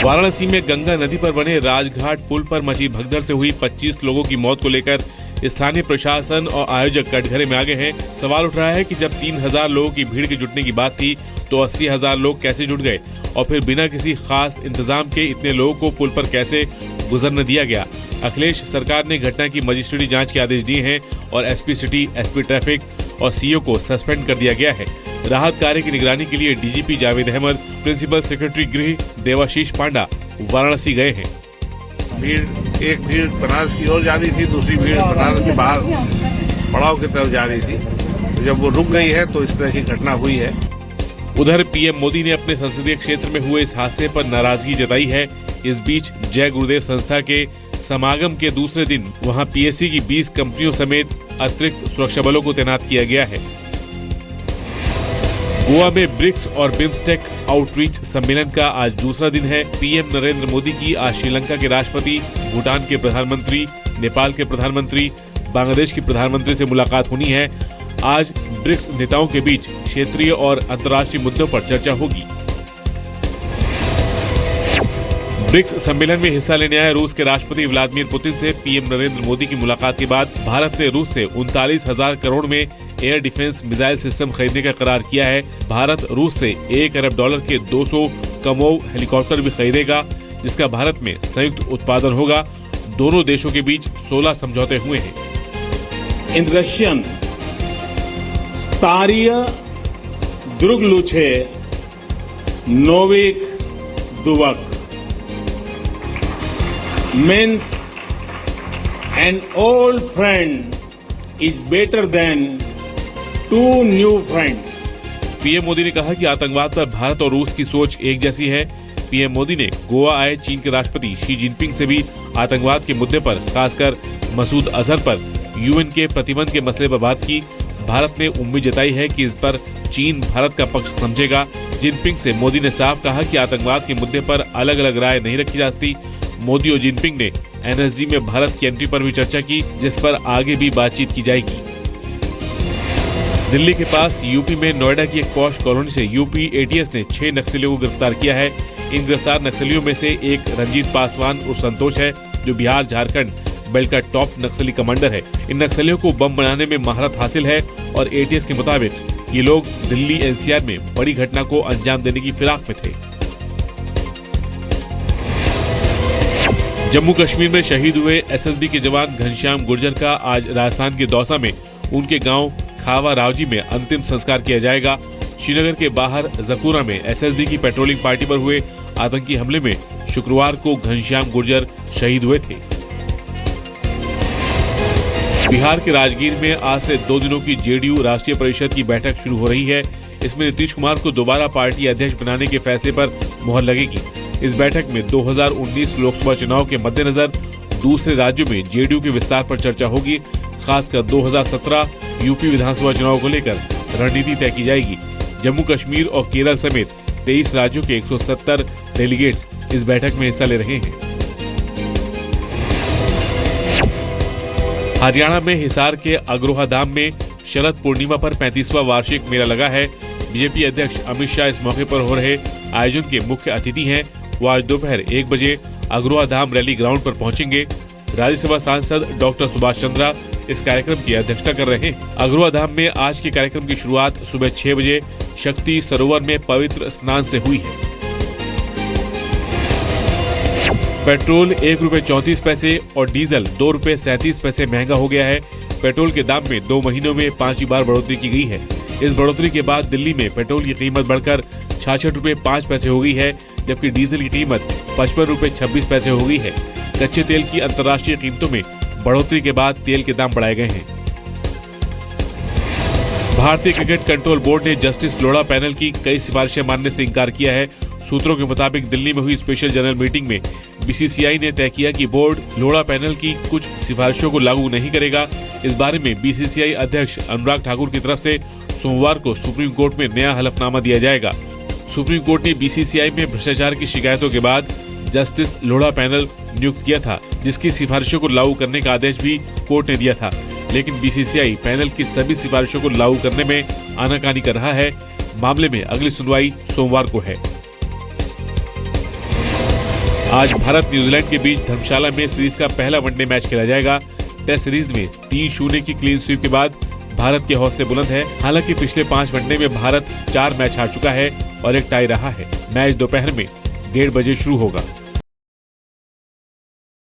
वाराणसी में गंगा नदी पर बने राजघाट पुल पर मची भगदड़ से हुई 25 लोगों की मौत को लेकर स्थानीय प्रशासन और आयोजक कटघरे में आ गए हैं। सवाल उठ रहा है कि जब 3000 लोगों की भीड़ के जुटने की बात थी तो 80,000 लोग कैसे जुट गए और फिर बिना किसी खास इंतजाम के इतने लोगों को पुल पर कैसे गुजरने दिया गया। अखिलेश सरकार ने घटना की मजिस्ट्रेटी जांच के आदेश दिए हैं और एसपी सिटी, एसपी ट्रैफिक और सीओ को सस्पेंड कर दिया गया है। राहत कार्य की निगरानी के लिए DGP Javed Ahmad, principal secretary गृह देवाशीष पांडा वाराणसी गए हैं। एक भीड़ बनारस की ओर जा रही थी, दूसरी भीड़ बनारस से बाहर पड़ाव की तरफ जा रही थी। जब वो रुक गई है तो इस तरह की घटना हुई है। उधर पीएम मोदी ने अपने संसदीय क्षेत्र में हुए इस हादसे पर नाराजगी जताई है। इस बीच जय गुरुदेव संस्था के समागम के दूसरे दिन वहां पीएससी की 20 कंपनियों समेत अतिरिक्त सुरक्षा बलों को तैनात किया गया है। गोवा में ब्रिक्स और बिम्स्टेक आउटरीच सम्मेलन का आज दूसरा दिन है। पीएम नरेंद्र मोदी की आज श्रीलंका के राष्ट्रपति, भूटान के प्रधानमंत्री, नेपाल के प्रधानमंत्री, बांग्लादेश के प्रधानमंत्री से मुलाकात होनी है। आज ब्रिक्स नेताओं के बीच क्षेत्रीय और अंतर्राष्ट्रीय मुद्दों पर चर्चा होगी। ब्रिक्स सम्मेलन में हिस्सा लेने आए रूस के राष्ट्रपति व्लादिमीर पुतिन से पीएम नरेंद्र मोदी की मुलाकात के बाद भारत ने रूस से 39,000 करोड़ में एयर डिफेंस मिसाइल सिस्टम खरीदने का करार किया है। भारत रूस से $1 अरब के 200 कमोव हेलीकॉप्टर भी खरीदेगा, जिसका भारत में संयुक्त उत्पादन होगा। दोनों देशों के बीच 16 समझौते हुए हैं। In Russian, Staria Drugluche Novik Duvak means an old friend is better than two new friends. PM Modi ने कहा कि आतंकवाद पर भारत और रूस की सोच एक जैसी है। पीएम मोदी ने गोवा आए चीन के राष्ट्रपति शी जिनपिंग से भी आतंकवाद के मुद्दे पर, खासकर मसूद अजहर पर यूएन के प्रतिबंध के मसले पर बात की। भारत ने उम्मीद जताई है कि इस पर चीन भारत का पक्ष समझेगा। जिनपिंग से मोदी ने साफ कहा कि आतंकवाद के मुद्दे पर अलग अलग राय नहीं रखी जा सकती। मोदी और जिनपिंग ने एनएसजी में भारत की एंट्री पर भी चर्चा की, जिस पर आगे भी बातचीत की जाएगी। दिल्ली के पास यूपी में नोएडा की एक पॉश कॉलोनी से यूपी एटीएस ने 6 नक्सलियों को गिरफ्तार किया है। इन गिरफ्तार नक्सलियों में से एक रंजीत पासवान और संतोष है, जो बिहार झारखंड बेल्ट का टॉप नक्सली कमांडर है। इन नक्सलियों को बम बनाने में महारत हासिल है और एटीएस के मुताबिक ये लोग दिल्ली एनसीआर में बड़ी घटना को अंजाम देने की फिराक में थे। जम्मू कश्मीर में शहीद हुए एसएसबी के जवान घनश्याम गुर्जर का आज राजस्थान के दौसा में उनके गांव खावा रावजी में अंतिम संस्कार किया जाएगा। श्रीनगर के बाहर जकूरा में एसएसबी की पेट्रोलिंग पार्टी पर हुए आतंकी हमले में शुक्रवार को घनश्याम गुर्जर शहीद हुए थे। बिहार के राजगीर में आज से 2 दिनों की जेडीयू राष्ट्रीय परिषद की बैठक शुरू हो रही है। इसमें नीतीश कुमार को दोबारा पार्टी अध्यक्ष बनाने के फैसले पर मुहर लगेगी। इस बैठक में 2019 लोकसभा चुनाव के मद्देनजर दूसरे राज्यों में जेडीयू के विस्तार पर चर्चा होगी। खासकर 2017 यूपी विधानसभा चुनाव को लेकर रणनीति तय की जाएगी। जम्मू कश्मीर और केरल समेत 23 राज्यों के 170 डेलीगेट्स इस बैठक में हिस्सा ले रहे हैं। हरियाणा में हिसार के अग्रोहा धाम में शरद पूर्णिमा पर 35वां वार्षिक मेला लगा है। बीजेपी अध्यक्ष अमित शाह इस मौके पर हो रहे आयोजन के मुख्य अतिथि हैं। वो आज दोपहर 1 बजे अग्रोहा धाम रैली ग्राउंड पर पहुंचेंगे। राज्यसभा सांसद डॉक्टर सुभाष चंद्रा इस कार्यक्रम की अध्यक्षता कर रहे हैं। अग्रोहा धाम में आज के कार्यक्रम की शुरुआत सुबह 6 बजे शक्ति सरोवर में पवित्र स्नान से हुई है। पेट्रोल ₹1.34 और डीजल ₹2.37 महंगा हो गया है। पेट्रोल के दाम में 2 महीनों में 5वीं बार बढ़ोतरी की गई है। इस बढ़ोतरी के बाद दिल्ली में पेट्रोल की कीमत बढ़कर ₹66.05 हो गई है, जबकि डीजल की कीमत ₹55.26 हो गई है। कच्चे तेल की अंतर्राष्ट्रीय कीमतों में बढ़ोतरी के बाद तेल के दाम बढ़ाए गए हैं। भारतीय क्रिकेट कंट्रोल बोर्ड ने जस्टिस लोढ़ा पैनल की कई सिफारिशें मानने से इनकार किया है। सूत्रों के मुताबिक दिल्ली में हुई स्पेशल जनरल मीटिंग में बीसीसीआई ने तय किया कि बोर्ड लोढ़ा पैनल की कुछ सिफारिशों को लागू नहीं करेगा। इस बारे में बीसीसीआई अध्यक्ष अनुराग ठाकुर की तरफ से सोमवार को सुप्रीम कोर्ट में नया हलफनामा दिया जाएगा। सुप्रीम कोर्ट ने बीसीसीआई में भ्रष्टाचार की शिकायतों के बाद जस्टिस लोढ़ा पैनल नियुक्त किया था, जिसकी सिफारिशों को लागू करने का आदेश भी कोर्ट ने दिया था। लेकिन बीसीसीआई पैनल की सभी सिफारिशों को लागू करने में आनाकानी कर रहा है। मामले में अगली सुनवाई सोमवार को है। आज भारत न्यूजीलैंड के बीच धर्मशाला में सीरीज का पहला वनडे मैच खेला जाएगा। टेस्ट सीरीज में 3-0 की क्लीन स्वीप के बाद भारत के हौसले बुलंद है। हालांकि पिछले 5 वनडे में भारत 4 मैच हार चुका है और एक टाई रहा है। मैच दोपहर में 1:30 बजे शुरू होगा।